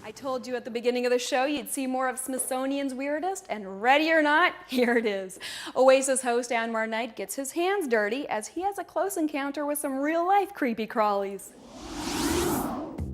I told you at the beginning of the show you'd see more of Smithsonians Weirdest, and ready or not, here it is. Oasis host Anwar Knight gets his hands dirty as he has a close encounter with some real-life creepy crawlies.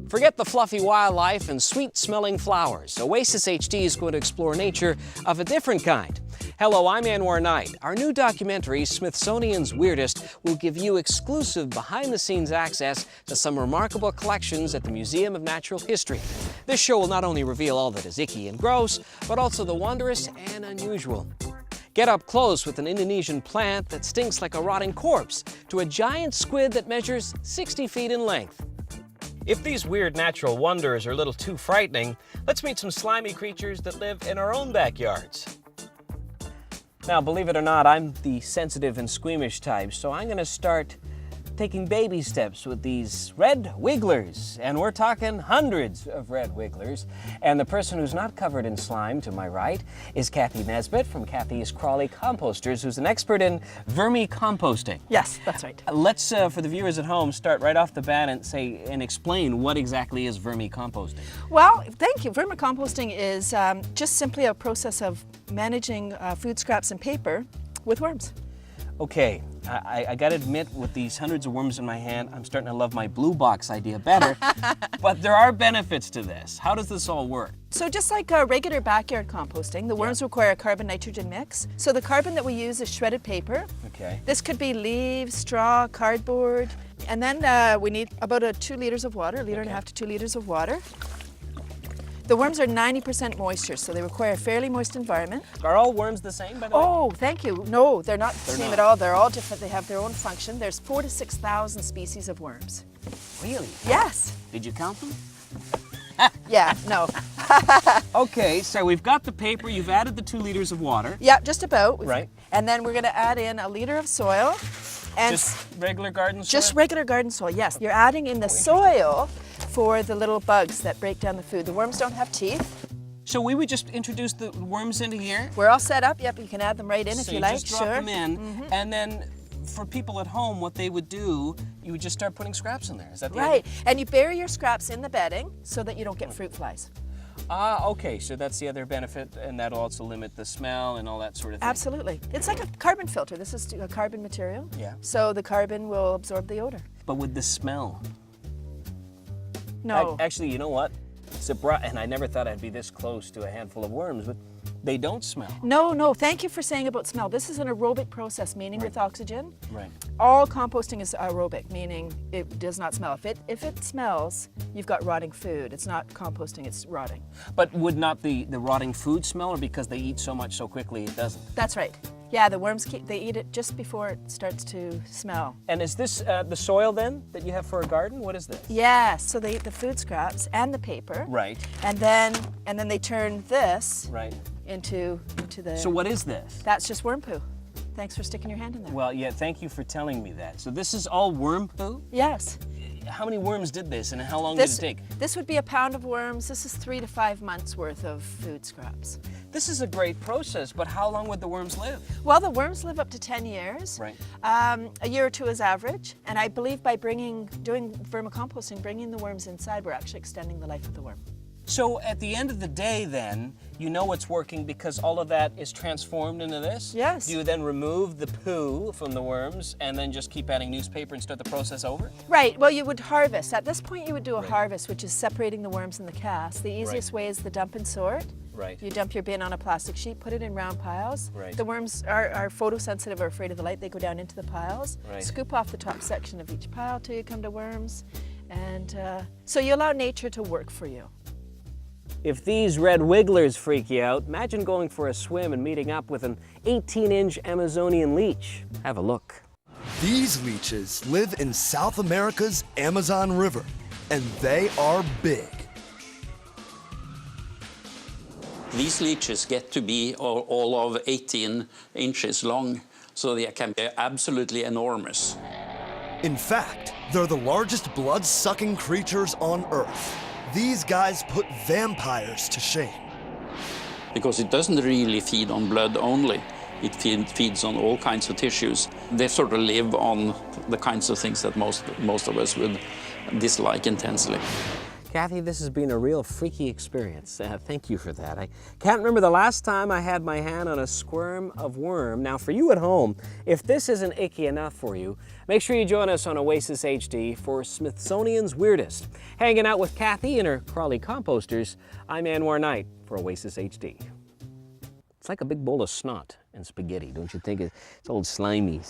Forget the fluffy wildlife and sweet-smelling flowers. Oasis HD is going to explore nature of a different kind. Hello, I'm Anwar Knight. Our new documentary, Smithsonians Weirdest, will give you exclusive behind-the-scenes access to some remarkable collections at the Museum of Natural History. This show will not only reveal all that is icky and gross, but also the wondrous and unusual. Get up close with an Indonesian plant that stinks like a rotting corpse, to a giant squid that measures 60 feet in length. If these weird natural wonders are a little too frightening, let's meet some slimy creatures that live in our own backyards. Now, believe it or not, I'm the sensitive and squeamish type, so I'm going to start taking baby steps with these red wigglers. And we're talking hundreds of red wigglers. And the person who's not covered in slime to my right is Cathy Nesbitt from Cathy's Crawly Composters, who's an expert in vermicomposting. Yes, that's right. Let's, for the viewers at home, start right off the bat and explain what exactly is vermicomposting. Well, thank you. Vermicomposting is just simply a process of managing food scraps and paper with worms. Okay, I gotta admit, with these hundreds of worms in my hand, I'm starting to love my blue box idea better. But there are benefits to this. How does this all work? So just like regular backyard composting, the worms require a carbon-nitrogen mix. So the carbon that we use is shredded paper. Okay. This could be leaves, straw, cardboard. And then we need about 2 liters of water, a liter and a half to 2 liters of water. The worms are 90% moisture, so they require a fairly moist environment. Are all worms the same, by the way? Oh, thank you. No, they're not the same at all. They're all different. They have their own function. There's 4,000 to 6,000 species of worms. Really? Yes. Did you count them? Yeah, no. Okay, so we've got the paper. You've added the 2 liters of water. Yeah, just about. Right. And then we're going to add in a liter of soil. And just regular garden soil? Just regular garden soil, yes. You're adding in the soil for the little bugs that break down the food. The worms don't have teeth. So we would just introduce the worms into here? We're all set up. Yep, you can add them right in if you like. So just drop them in, and then for people at home, what they would do, you would just start putting scraps in there. Is that the idea? Right, and you bury your scraps in the bedding so that you don't get fruit flies. Ah, okay, so that's the other benefit, and that'll also limit the smell and all that sort of thing. Absolutely. It's like a carbon filter. This is a carbon material. Yeah. So the carbon will absorb the odor. But with the smell? No. Actually, you know what? And I never thought I'd be this close to a handful of worms, but they don't smell. No, thank you for saying about smell. This is an aerobic process, meaning with oxygen. Right. All composting is aerobic, meaning it does not smell. If it smells, you've got rotting food. It's not composting, it's rotting. But would not the rotting food smell, or because they eat so much so quickly it doesn't? That's right. Yeah, the worms, they eat it just before it starts to smell. And is this the soil then that you have for a garden? What is this? Yeah, so they eat the food scraps and the paper. Right. And then they turn this into the... So what is this? That's just worm poo. Thanks for sticking your hand in there. Well, yeah, thank you for telling me that. So this is all worm poo? Yes. How many worms did this, and how long did it take? This would be a pound of worms. This is 3 to 5 months worth of food scraps. This is a great process, but how long would the worms live? Well, the worms live up to 10 years. Right. A year or 2 is average. And I believe by doing vermicomposting, bringing the worms inside, we're actually extending the life of the worm. So at the end of the day then, you know it's working because all of that is transformed into this? Yes. Do you then remove the poo from the worms and then just keep adding newspaper and start the process over? Right, well you would harvest. At this point you would do a harvest, which is separating the worms and the cast. The easiest way is the dump and sort. Right. You dump your bin on a plastic sheet, put it in round piles. Right. The worms are photosensitive or afraid of the light. They go down into the piles. Right. Scoop off the top section of each pile till you come to worms. And so you allow nature to work for you. If these red wigglers freak you out, imagine going for a swim and meeting up with an 18-inch Amazonian leech. Have a look. These leeches live in South America's Amazon River, and they are big. These leeches get to be all of 18 inches long, so they can be absolutely enormous. In fact, they're the largest blood-sucking creatures on Earth. These guys put vampires to shame. Because it doesn't really feed on blood only. It feeds on all kinds of tissues. They sort of live on the kinds of things that most of us would dislike intensely. Cathy, this has been a real freaky experience. Thank you for that. I can't remember the last time I had my hand on a squirm of worm. Now, for you at home, if this isn't icky enough for you, make sure you join us on Oasis HD for Smithsonian's Weirdest. Hanging out with Cathy and her crawly composters, I'm Anwar Knight for Oasis HD. It's like a big bowl of snot and spaghetti, don't you think? It's old slimy.